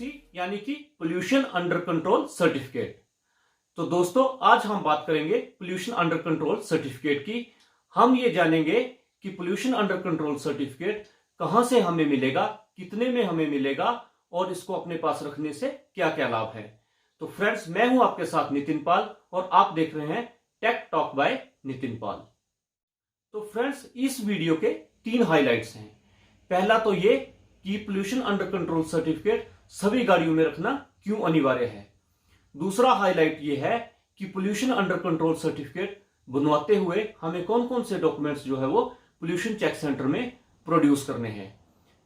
PUC यानी कि pollution under control certificate. तो दोस्तों आज हम बात करेंगे पोल्यूशन अंडर कंट्रोल सर्टिफिकेट की। हम ये जानेंगे कि पोल्यूशन अंडर कंट्रोल सर्टिफिकेट कहां से हमें मिलेगा, कितने में हमें मिलेगा और इसको अपने पास रखने से क्या क्या लाभ है। तो फ्रेंड्स, मैं हूं आपके साथ नितिन पाल और आप देख रहे हैं टेक टॉक बाय नितिन पाल। तो फ्रेंड्स, इस वीडियो के 3 हाइलाइट्स हैं। पहला तो ये कि पोल्यूशन अंडर कंट्रोल सर्टिफिकेट सभी गाड़ियों में रखना क्यों अनिवार्य है। दूसरा हाईलाइट ये है कि पोल्यूशन अंडर कंट्रोल सर्टिफिकेट बनवाते हुए हमें कौन कौन से डॉक्यूमेंट्स जो है वो पोल्यूशन चेक सेंटर में प्रोड्यूस करने हैं।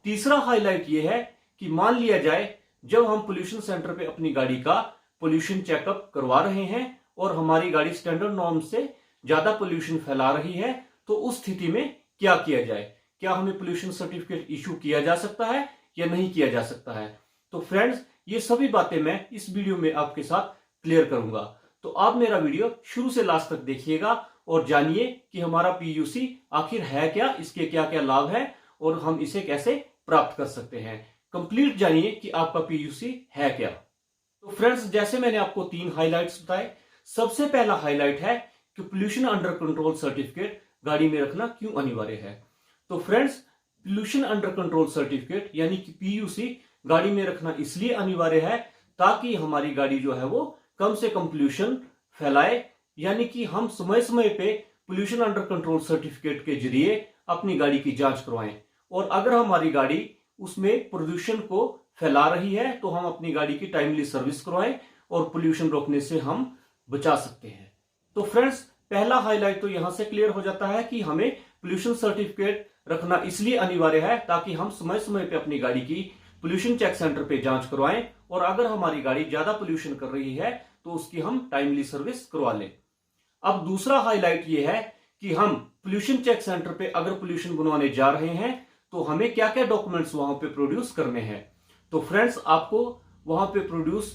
तीसरा हाईलाइट ये है कि मान लिया जाए जब हम पोल्यूशन सेंटर पे अपनी गाड़ी का पोल्यूशन चेकअप करवा रहे हैं और हमारी गाड़ी स्टैंडर्ड नॉर्म से ज्यादा पोल्यूशन फैला रही है, तो उस स्थिति में क्या किया जाए। क्या हमें पोल्यूशन सर्टिफिकेट इशू किया जा सकता है या नहीं किया जा सकता है। तो फ्रेंड्स, ये सभी बातें मैं इस वीडियो में आपके साथ क्लियर करूंगा। तो आप मेरा वीडियो शुरू से लास्ट तक देखिएगा और जानिए कि हमारा PUC आखिर है क्या, इसके क्या क्या लाभ है और हम इसे कैसे प्राप्त कर सकते हैं। कंप्लीट जानिए कि आपका PUC है क्या। तो फ्रेंड्स, जैसे मैंने आपको 3 हाइलाइट्स बताए, सबसे पहला हाईलाइट है कि पोल्यूशन अंडर कंट्रोल सर्टिफिकेट गाड़ी में रखना क्यों अनिवार्य है। तो friends, pollution under control certificate यानी कि PUC गाड़ी में रखना इसलिए अनिवार्य है ताकि हमारी गाड़ी जो है वो कम से कम पोल्यूशन फैलाए, यानी कि हम समय समय पे पोल्यूशन अंडर कंट्रोल सर्टिफिकेट के जरिए अपनी गाड़ी की जांच करवाएं और अगर हमारी गाड़ी उसमें प्रदूषण को फैला रही है तो हम अपनी गाड़ी की टाइमली सर्विस करवाएं और पोल्यूशन रोकने से हम बचा सकते हैं। तो फ्रेंड्स, पहला हाईलाइट तो यहां से क्लियर हो जाता है कि हमें पोल्यूशन सर्टिफिकेट रखना इसलिए अनिवार्य है ताकि हम समय समय पे अपनी गाड़ी की पोल्यूशन चेक सेंटर पे जांच करवाएं और अगर हमारी गाड़ी ज्यादा पोल्यूशन कर रही है तो उसकी हम टाइमली सर्विस करवा लें। अब दूसरा हाईलाइट ये है कि हम पोल्यूशन चेक सेंटर पे अगर पोल्यूशन बनवाने जा रहे हैं तो हमें क्या क्या डॉक्यूमेंट्स वहां पे प्रोड्यूस करने हैं। तो फ्रेंड्स, आपको वहां पे प्रोड्यूस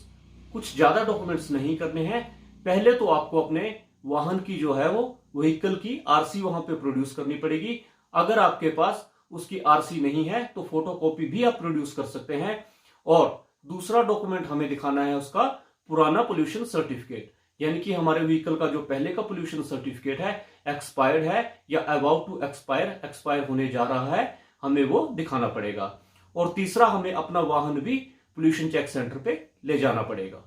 कुछ ज्यादा डॉक्यूमेंट्स नहीं करने हैं। पहले तो आपको अपने वाहन की जो है वो व्हीकल की RC वहां पे प्रोड्यूस करनी पड़ेगी। अगर आपके पास उसकी RC नहीं है तो फोटोकॉपी भी आप प्रोड्यूस कर सकते हैं। और दूसरा डॉक्यूमेंट हमें दिखाना है उसका पुराना पोल्यूशन सर्टिफिकेट, यानी कि हमारे व्हीकल का जो पहले का पोल्यूशन सर्टिफिकेट है एक्सपायर्ड है या अबाउट टू एक्सपायर होने जा रहा है, हमें वो दिखाना पड़ेगा। और तीसरा, हमें अपना वाहन भी पोल्यूशन चेक सेंटर पे ले जाना पड़ेगा।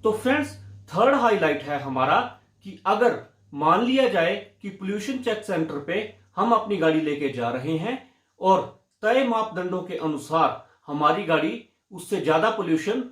तो फ्रेंड्स, थर्ड हाईलाइट है हमारा कि अगर मान लिया जाए कि पोल्यूशन चेक सेंटर पे हम अपनी गाड़ी लेके जा रहे हैं और तय मापदंडों के अनुसार हमारी गाड़ी उससे ज्यादा पोल्यूशन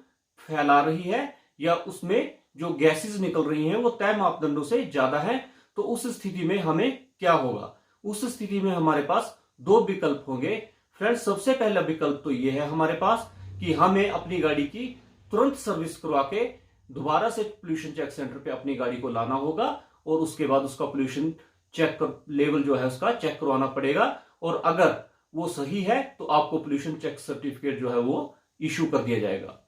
फैला रही है या उसमें जो गैसेस निकल रही हैं वो तय मापदंडों से ज्यादा है, तो उस स्थिति में हमें क्या होगा। उस स्थिति में हमारे पास 2 विकल्प होंगे। फ्रेंड्स, सबसे पहला विकल्प तो ये है हमारे पास कि हमें अपनी गाड़ी की तुरंत सर्विस करवा के दोबारा से पोल्यूशन चेक सेंटर पे अपनी गाड़ी को लाना होगा और उसके बाद उसका पोल्यूशन चेक लेवल जो है उसका चेक करवाना पड़ेगा और अगर वो सही है तो आपको पोल्यूशन चेक सर्टिफिकेट जो है वो इशू कर दिया जाएगा।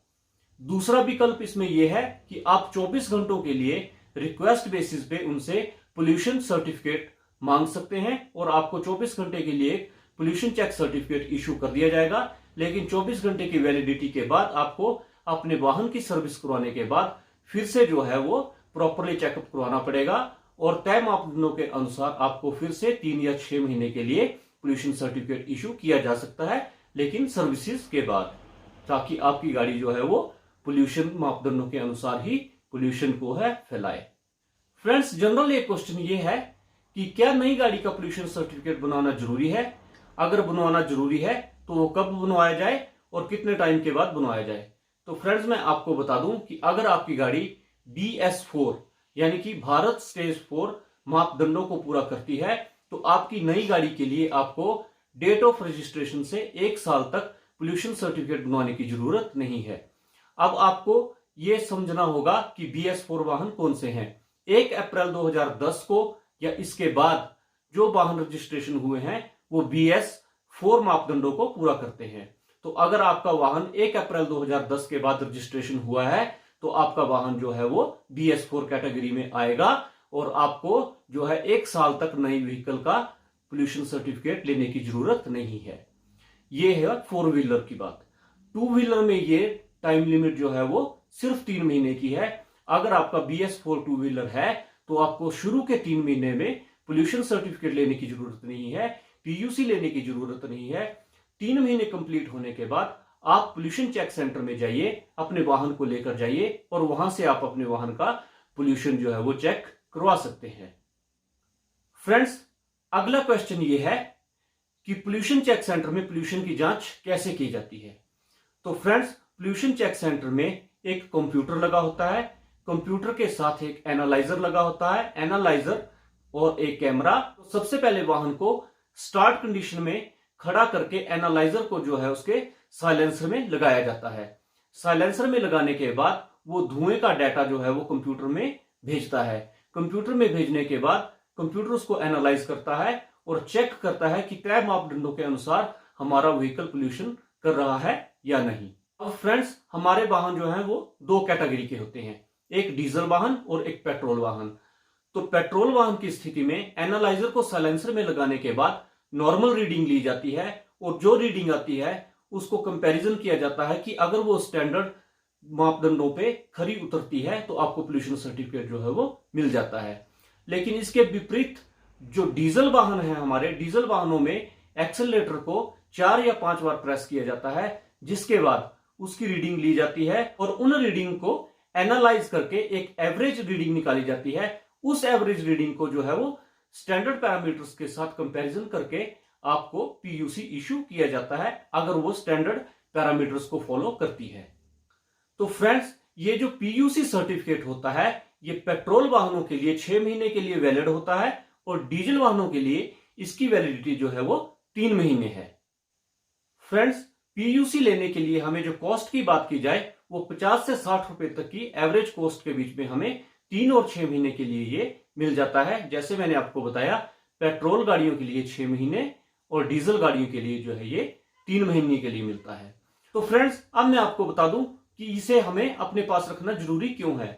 दूसरा विकल्प इसमें यह है कि आप 24 घंटों के लिए रिक्वेस्ट बेसिस पे उनसे पोल्यूशन सर्टिफिकेट मांग सकते हैं और आपको 24 घंटे के लिए पोल्यूशन चेक सर्टिफिकेट इशू कर दिया जाएगा। लेकिन 24 घंटे की वैलिडिटी के बाद आपको अपने वाहन की सर्विस करवाने के बाद फिर से जो है वो प्रॉपरली चेकअप करवाना पड़ेगा और तय मापदंडों के अनुसार आपको फिर से 3 या 6 महीने के लिए पोल्यूशन सर्टिफिकेट इशू किया जा सकता है, लेकिन सर्विसेज के बाद, ताकि आपकी गाड़ी जो है वो पोल्यूशन मापदंडों के अनुसार ही पोल्यूशन को है फैलाए। फ्रेंड्स, जनरल एक क्वेश्चन ये है कि क्या नई गाड़ी का पोल्यूशन सर्टिफिकेट बनाना जरूरी है। अगर बनवाना जरूरी है तो वो कब बनवाया जाए और कितने टाइम के बाद बनवाया जाए। तो फ्रेंड्स, मैं आपको बता दूं कि अगर आपकी गाड़ी BS4 यानी कि भारत स्टेज 4 मापदंडों को पूरा करती है तो आपकी नई गाड़ी के लिए आपको डेट ऑफ रजिस्ट्रेशन से 1 साल तक पोल्यूशन सर्टिफिकेट बनवाने की जरूरत नहीं है। अब आपको यह समझना होगा कि BS4 वाहन कौन से हैं। 1 अप्रैल 2010 को या इसके बाद जो वाहन रजिस्ट्रेशन हुए हैं वो BS4 मापदंडों को पूरा करते हैं। तो अगर आपका वाहन 1 अप्रैल 2010 के बाद रजिस्ट्रेशन हुआ है तो आपका वाहन जो है वो BS4 कैटेगरी में आएगा और आपको जो है 1 साल तक नई व्हीकल का पोल्यूशन सर्टिफिकेट लेने की जरूरत नहीं है। ये है 4 व्हीलर की बात। टू व्हीलर में ये टाइम लिमिट जो है वो सिर्फ 3 महीने की है। अगर आपका BS4 टू व्हीलर है तो आपको शुरू के 3 महीने में पोल्यूशन सर्टिफिकेट लेने की जरूरत नहीं है, PUC लेने की जरूरत नहीं है। 3 महीने कंप्लीट होने के बाद आप पोल्यूशन चेक सेंटर में जाइए, अपने वाहन को लेकर जाइए और वहां से आप अपने वाहन का पोल्यूशन जो है वो चेक करवा सकते हैं। फ्रेंड्स, अगला क्वेश्चन ये है कि पोल्यूशन चेक सेंटर में पोल्यूशन की जांच कैसे की जाती है। तो फ्रेंड्स, पोल्यूशन चेक सेंटर में एक कंप्यूटर लगा होता है, कंप्यूटर के साथ एक एनालाइजर लगा होता है, एनालाइजर और एक कैमरा। तो सबसे पहले वाहन को स्टार्ट कंडीशन में खड़ा करके एनालाइजर को जो है उसके साइलेंसर में लगाया जाता है। साइलेंसर में लगाने के बाद वो धुएं का डाटा जो है वो कंप्यूटर में भेजता है। कंप्यूटर में भेजने के बाद कंप्यूटर उसको एनालाइज करता है और चेक करता है कि तय मापदंडों के अनुसार हमारा व्हीकल पोल्यूशन कर रहा है या नहीं। अब फ्रेंड्स, हमारे वाहन जो हैं वो 2 कैटेगरी के होते हैं, एक डीजल वाहन और एक पेट्रोल वाहन। तो पेट्रोल वाहन की स्थिति में एनालाइजर को साइलेंसर में लगाने के बाद नॉर्मल रीडिंग ली जाती है और जो रीडिंग आती है उसको कंपैरिजन किया जाता है कि अगर वो स्टैंडर्ड मापदंडों पे खरी उतरती है तो आपको पोल्यूशन सर्टिफिकेट जो है वो मिल जाता है। लेकिन इसके विपरीत जो डीजल वाहन है, हमारे डीजल वाहनों में एक्सेलरेटर को 4 या 5 बार प्रेस किया जाता है, जिसके बाद उसकी रीडिंग ली जाती है और उन रीडिंग को एनालाइज करके एक एवरेज रीडिंग निकाली जाती है। उस एवरेज रीडिंग को जो है वो स्टैंडर्ड पैरामीटर्स के साथ कंपैरिजन करके आपको PUC इश्यू किया जाता है, अगर वो स्टैंडर्ड पैरामीटर्स को फॉलो करती है। तो फ्रेंड्स, ये जो PUC सर्टिफिकेट होता है ये पेट्रोल वाहनों के लिए 6 महीने के लिए वैलिड होता है और डीजल वाहनों के लिए इसकी वैलिडिटी जो है वो 3 महीने है। फ्रेंड्स, PUC लेने के लिए हमें जो कॉस्ट की बात की जाए वो 50 से 60 रुपए तक की एवरेज कॉस्ट के बीच में हमें 3 और 6 महीने के लिए ये मिल जाता है। जैसे मैंने आपको बताया, पेट्रोल गाड़ियों के लिए 6 महीने और डीजल गाड़ियों के लिए जो है ये 3 महीने के लिए मिलता है। तो फ्रेंड्स, अब मैं आपको बता दूं कि इसे हमें अपने पास रखना जरूरी क्यों है।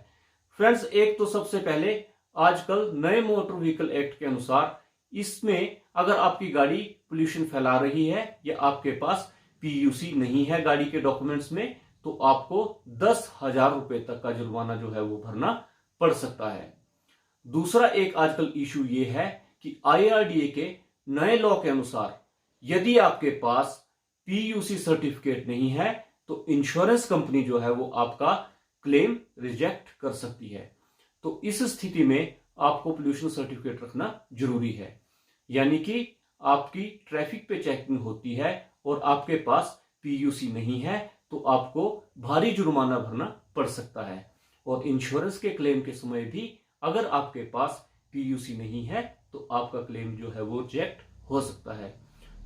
फ्रेंड्स, एक तो सबसे पहले आजकल नए मोटर व्हीकल एक्ट के अनुसार इसमें अगर आपकी गाड़ी पोल्यूशन फैला रही है या आपके पास PUC नहीं है गाड़ी के डॉक्यूमेंट्स में, तो आपको 10,000 रुपए तक का जुर्माना जो है वो भरना पड़ सकता है। दूसरा एक आजकल इशू ये है कि IRDA के नए लॉ के अनुसार यदि आपके पास PUC सर्टिफिकेट नहीं है तो इंश्योरेंस कंपनी जो है वो आपका क्लेम रिजेक्ट कर सकती है। तो इस स्थिति में आपको पोल्यूशन सर्टिफिकेट रखना जरूरी है। यानी कि आपकी ट्रैफिक पे चेकिंग होती है और आपके पास PUC नहीं है तो आपको भारी जुर्माना भरना पड़ सकता है। और इंश्योरेंस के क्लेम के समय भी अगर आपके पास PUC नहीं है तो आपका क्लेम जो है वो रिजेक्ट हो सकता है।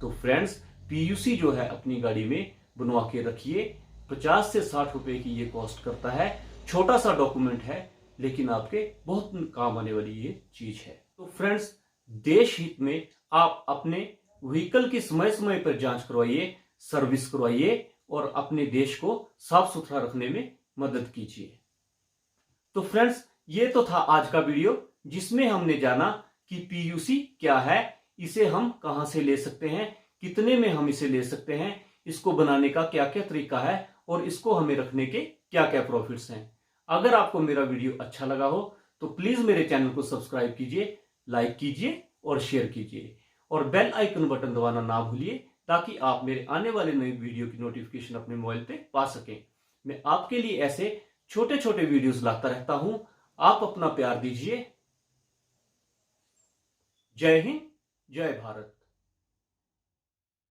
तो फ्रेंड्स, PUC जो है अपनी गाड़ी में बनवा के रखिए। 50 से 60 रुपए की ये कॉस्ट करता है। छोटा सा डॉक्यूमेंट है लेकिन आपके बहुत काम आने वाली ये चीज है। तो फ्रेंड्स, देश हित में आप अपने व्हीकल की समय समय पर जांच करवाइए, सर्विस करवाइए और अपने देश को साफ सुथरा रखने में मदद कीजिए। तो फ्रेंड्स, ये तो था आज का वीडियो जिसमें हमने जाना कि PUC क्या है, इसे हम कहां से ले सकते हैं, कितने में हम इसे ले सकते हैं, इसको बनाने का क्या क्या तरीका है और इसको हमें रखने के क्या क्या प्रॉफिट्स हैं। अगर आपको मेरा वीडियो अच्छा लगा हो तो प्लीज मेरे चैनल को सब्सक्राइब कीजिए, लाइक कीजिए और शेयर कीजिए और बेल आइकन बटन दबाना ना भूलिए ताकि आप मेरे आने वाले नए वीडियो की नोटिफिकेशन अपने मोबाइल पे पा सकें। मैं आपके लिए ऐसे छोटे छोटे वीडियोस लाता रहता हूं। आप अपना प्यार दीजिए। जय हिंद, जय भारत।